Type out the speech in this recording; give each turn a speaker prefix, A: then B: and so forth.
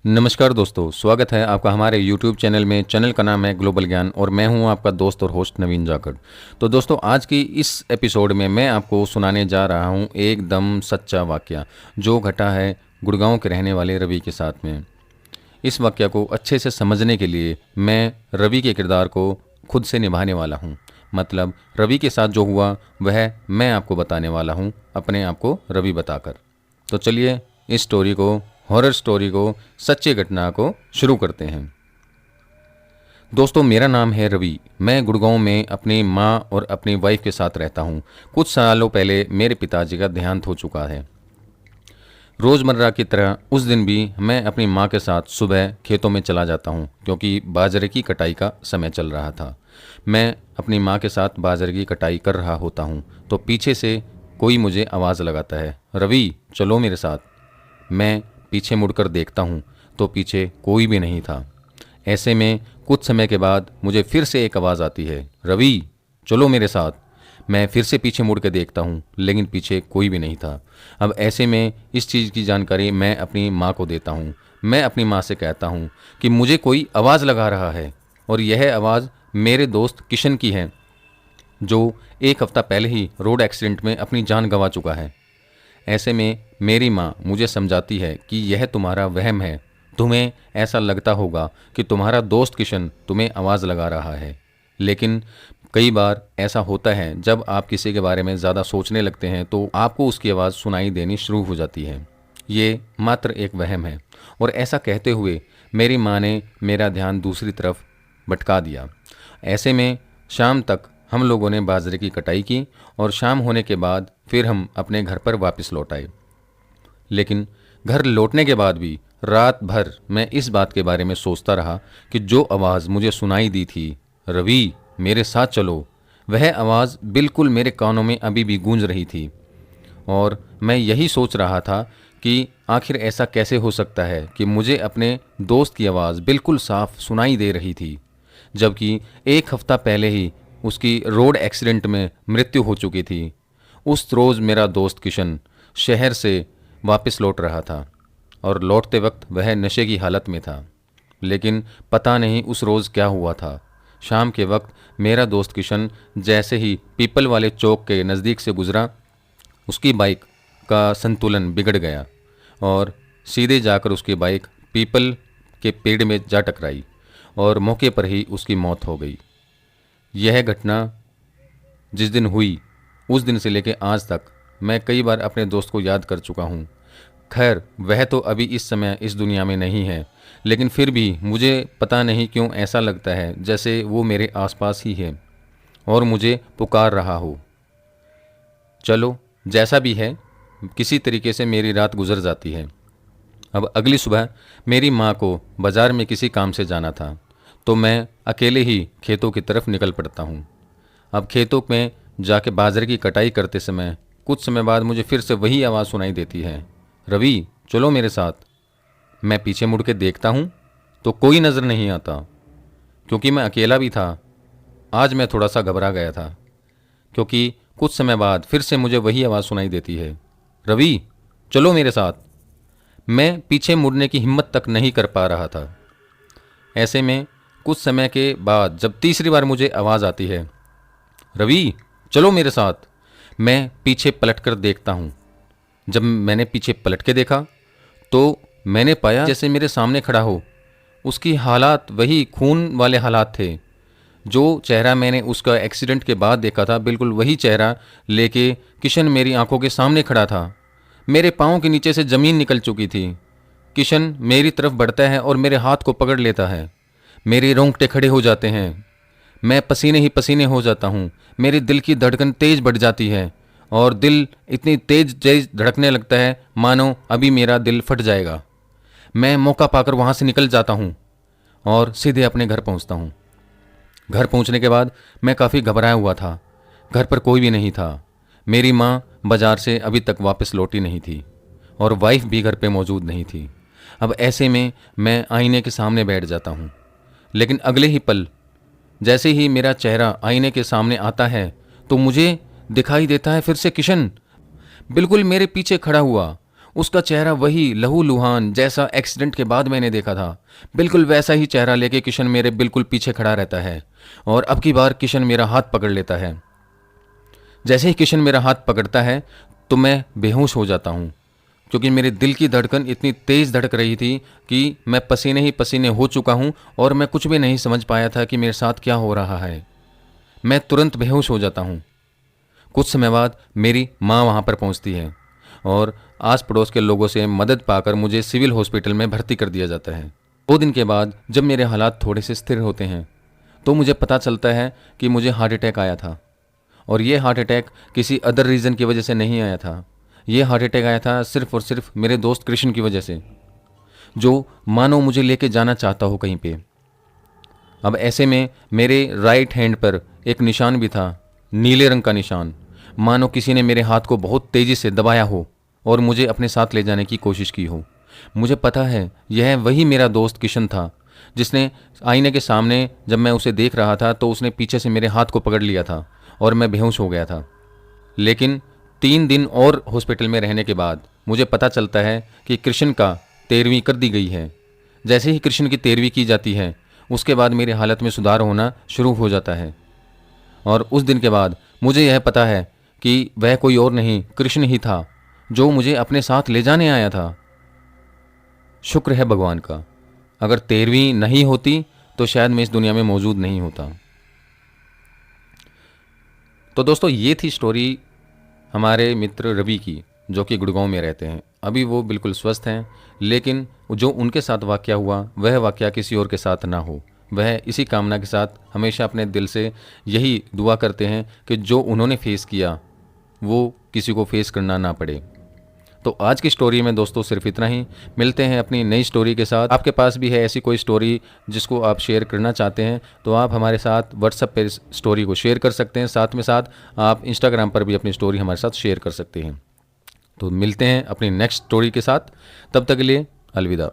A: नमस्कार दोस्तों, स्वागत है आपका हमारे YouTube चैनल में। चैनल का नाम है ग्लोबल ज्ञान और मैं हूं आपका दोस्त और होस्ट नवीन जाखड़। तो दोस्तों, आज की इस एपिसोड में मैं आपको सुनाने जा रहा हूं एकदम सच्चा वाकया जो घटा है गुड़गांव के रहने वाले रवि के साथ में। इस वाकया को अच्छे से समझने के लिए मैं रवि के किरदार को खुद से निभाने वाला हूँ। मतलब रवि के साथ जो हुआ वह मैं आपको बताने वाला हूँ, अपने आप को रवि बताकर। तो चलिए इस स्टोरी को, हॉरर स्टोरी को, सच्ची घटना को शुरू करते हैं। दोस्तों, मेरा नाम है रवि। मैं गुड़गांव में अपनी माँ और अपनी वाइफ के साथ रहता हूँ। कुछ सालों पहले मेरे पिताजी का देहांत हो चुका है। रोज़मर्रा की तरह उस दिन भी मैं अपनी माँ के साथ सुबह खेतों में चला जाता हूँ क्योंकि बाजरे की कटाई का समय चल रहा था। मैं अपनी माँ के साथ बाजरे की कटाई कर रहा होता हूँ तो पीछे से कोई मुझे आवाज़ लगाता है, रवि चलो मेरे साथ। मैं पीछे मुड़कर देखता हूँ तो पीछे कोई भी नहीं था। ऐसे में कुछ समय के बाद मुझे फिर से एक आवाज़ आती है, रवि चलो मेरे साथ। मैं फिर से पीछे मुड़ के देखता हूँ लेकिन पीछे कोई भी नहीं था। अब ऐसे में इस चीज़ की जानकारी मैं अपनी माँ को देता हूँ। मैं अपनी माँ से कहता हूँ कि मुझे कोई आवाज़ लगा रहा है और यह आवाज़ मेरे दोस्त किशन की है जो एक हफ्ता पहले ही रोड एक्सीडेंट में अपनी जान गंवा चुका है। ऐसे में मेरी माँ मुझे समझाती है कि यह तुम्हारा वहम है। तुम्हें ऐसा लगता होगा कि तुम्हारा दोस्त किशन तुम्हें आवाज़ लगा रहा है, लेकिन कई बार ऐसा होता है जब आप किसी के बारे में ज़्यादा सोचने लगते हैं तो आपको उसकी आवाज़ सुनाई देनी शुरू हो जाती है। ये मात्र एक वहम है। और ऐसा कहते हुए मेरी माँ ने मेरा ध्यान दूसरी तरफ भटका दिया। ऐसे में शाम तक हम लोगों ने बाजरे की कटाई की और शाम होने के बाद फिर हम अपने घर पर वापस लौट आए। लेकिन घर लौटने के बाद भी रात भर मैं इस बात के बारे में सोचता रहा कि जो आवाज़ मुझे सुनाई दी थी, रवि मेरे साथ चलो, वह आवाज़ बिल्कुल मेरे कानों में अभी भी गूंज रही थी। और मैं यही सोच रहा था कि आखिर ऐसा कैसे हो सकता है कि मुझे अपने दोस्त की आवाज़ बिल्कुल साफ सुनाई दे रही थी, जबकि एक हफ्ता पहले ही उसकी रोड एक्सीडेंट में मृत्यु हो चुकी थी। उस रोज़ मेरा दोस्त किशन शहर से वापस लौट रहा था और लौटते वक्त वह नशे की हालत में था। लेकिन पता नहीं उस रोज़ क्या हुआ था। शाम के वक्त मेरा दोस्त किशन जैसे ही पीपल वाले चौक के नज़दीक से गुजरा, उसकी बाइक का संतुलन बिगड़ गया और सीधे जाकर उसकी बाइक पीपल के पेड़ में जा टकराई और मौके पर ही उसकी मौत हो गई। यह घटना जिस दिन हुई उस दिन से लेकर आज तक मैं कई बार अपने दोस्त को याद कर चुका हूँ। खैर, वह तो अभी इस समय इस दुनिया में नहीं है, लेकिन फिर भी मुझे पता नहीं क्यों ऐसा लगता है जैसे वो मेरे आसपास ही है और मुझे पुकार रहा हो। चलो, जैसा भी है, किसी तरीके से मेरी रात गुजर जाती है। अब अगली सुबह मेरी माँ को बाज़ार में किसी काम से जाना था तो मैं अकेले ही खेतों की तरफ निकल पड़ता हूँ। अब खेतों में जाके बाजरे की कटाई करते समय कुछ समय बाद मुझे फिर से वही आवाज़ सुनाई देती है, रवि चलो मेरे साथ। मैं पीछे मुड़ के देखता हूँ तो कोई नज़र नहीं आता। क्योंकि मैं अकेला भी था, आज मैं थोड़ा सा घबरा गया था क्योंकि कुछ समय बाद फिर से मुझे वही आवाज़ सुनाई देती है, रवि चलो मेरे साथ। मैं पीछे मुड़ने की हिम्मत तक नहीं कर पा रहा था। ऐसे में कुछ समय के बाद जब तीसरी बार मुझे आवाज़ आती है, रवि चलो मेरे साथ, मैं पीछे पलटकर देखता हूँ। जब मैंने पीछे पलट के देखा तो मैंने पाया जैसे मेरे सामने खड़ा हो। उसकी हालात वही खून वाले हालात थे। जो चेहरा मैंने उसका एक्सीडेंट के बाद देखा था, बिल्कुल वही चेहरा लेके किशन मेरी आंखों के सामने खड़ा था। मेरे पाँव के नीचे से ज़मीन निकल चुकी थी। किशन मेरी तरफ बढ़ता है और मेरे हाथ को पकड़ लेता है। मेरे रोंगटे खड़े हो जाते हैं। मैं पसीने ही पसीने हो जाता हूँ। मेरे दिल की धड़कन तेज बढ़ जाती है और दिल इतनी तेज धड़कने लगता है मानो अभी मेरा दिल फट जाएगा। मैं मौका पाकर वहाँ से निकल जाता हूँ और सीधे अपने घर पहुँचता हूँ। घर पहुँचने के बाद मैं काफ़ी घबराया हुआ था। घर पर कोई भी नहीं था। मेरी माँ बाजार से अभी तक वापस लौटी नहीं थी और वाइफ भी घर पे मौजूद नहीं थी। अब ऐसे में मैं आईने के सामने बैठ जाता हूँ, लेकिन अगले ही पल जैसे ही मेरा चेहरा आईने के सामने आता है तो मुझे दिखाई देता है फिर से किशन बिल्कुल मेरे पीछे खड़ा हुआ। उसका चेहरा वही लहूलुहान जैसा एक्सीडेंट के बाद मैंने देखा था। बिल्कुल वैसा ही चेहरा लेके किशन मेरे बिल्कुल पीछे खड़ा रहता है और अब की बार किशन मेरा हाथ पकड़ लेता है। जैसे ही किशन मेरा हाथ पकड़ता है तो मैं बेहोश हो जाता हूँ, क्योंकि मेरे दिल की धड़कन इतनी तेज़ धड़क रही थी कि मैं पसीने ही पसीने हो चुका हूँ और मैं कुछ भी नहीं समझ पाया था कि मेरे साथ क्या हो रहा है। मैं तुरंत बेहोश हो जाता हूँ। कुछ समय बाद मेरी माँ वहाँ पर पहुँचती है और आस पड़ोस के लोगों से मदद पाकर मुझे सिविल हॉस्पिटल में भर्ती कर दिया जाता है। 2 दिन के बाद जब मेरे हालात थोड़े से स्थिर होते हैं तो मुझे पता चलता है कि मुझे हार्ट अटैक आया था, और ये हार्ट अटैक किसी अदर रीज़न की वजह से नहीं आया था। ये हार्ट अटैक आया था सिर्फ और सिर्फ मेरे दोस्त कृष्ण की वजह से, जो मानो मुझे लेके जाना चाहता हो कहीं पे। अब ऐसे में मेरे राइट हैंड पर एक निशान भी था, नीले रंग का निशान, मानो किसी ने मेरे हाथ को बहुत तेज़ी से दबाया हो और मुझे अपने साथ ले जाने की कोशिश की हो। मुझे पता है यह वही मेरा दोस्त किशन था जिसने आईने के सामने जब मैं उसे देख रहा था तो उसने पीछे से मेरे हाथ को पकड़ लिया था और मैं बेहोश हो गया था। लेकिन 3 दिन और हॉस्पिटल में रहने के बाद मुझे पता चलता है कि कृष्ण का 13वीं कर दी गई है। जैसे ही कृष्ण की 13वीं की जाती है उसके बाद मेरी हालत में सुधार होना शुरू हो जाता है, और उस दिन के बाद मुझे यह पता है कि वह कोई और नहीं कृष्ण ही था जो मुझे अपने साथ ले जाने आया था। शुक्र है भगवान का, अगर 13वीं नहीं होती तो शायद मैं इस दुनिया में मौजूद नहीं होता। तो दोस्तों ये थी स्टोरी हमारे मित्र रवि की, जो कि गुड़गांव में रहते हैं। अभी वो बिल्कुल स्वस्थ हैं, लेकिन जो उनके साथ वाक़या हुआ वह वाक़या किसी और के साथ ना हो। वह इसी कामना के साथ हमेशा अपने दिल से यही दुआ करते हैं कि जो उन्होंने फेस किया वो किसी को फेस करना ना पड़े। तो आज की स्टोरी में दोस्तों सिर्फ इतना ही। मिलते हैं अपनी नई स्टोरी के साथ। आपके पास भी है ऐसी कोई स्टोरी जिसको आप शेयर करना चाहते हैं तो आप हमारे साथ व्हाट्सएप पे स्टोरी को शेयर कर सकते हैं। साथ में साथ आप इंस्टाग्राम पर भी अपनी स्टोरी हमारे साथ शेयर कर सकते हैं। तो मिलते हैं अपनी नेक्स्ट स्टोरी के साथ, तब तक के लिए अलविदा।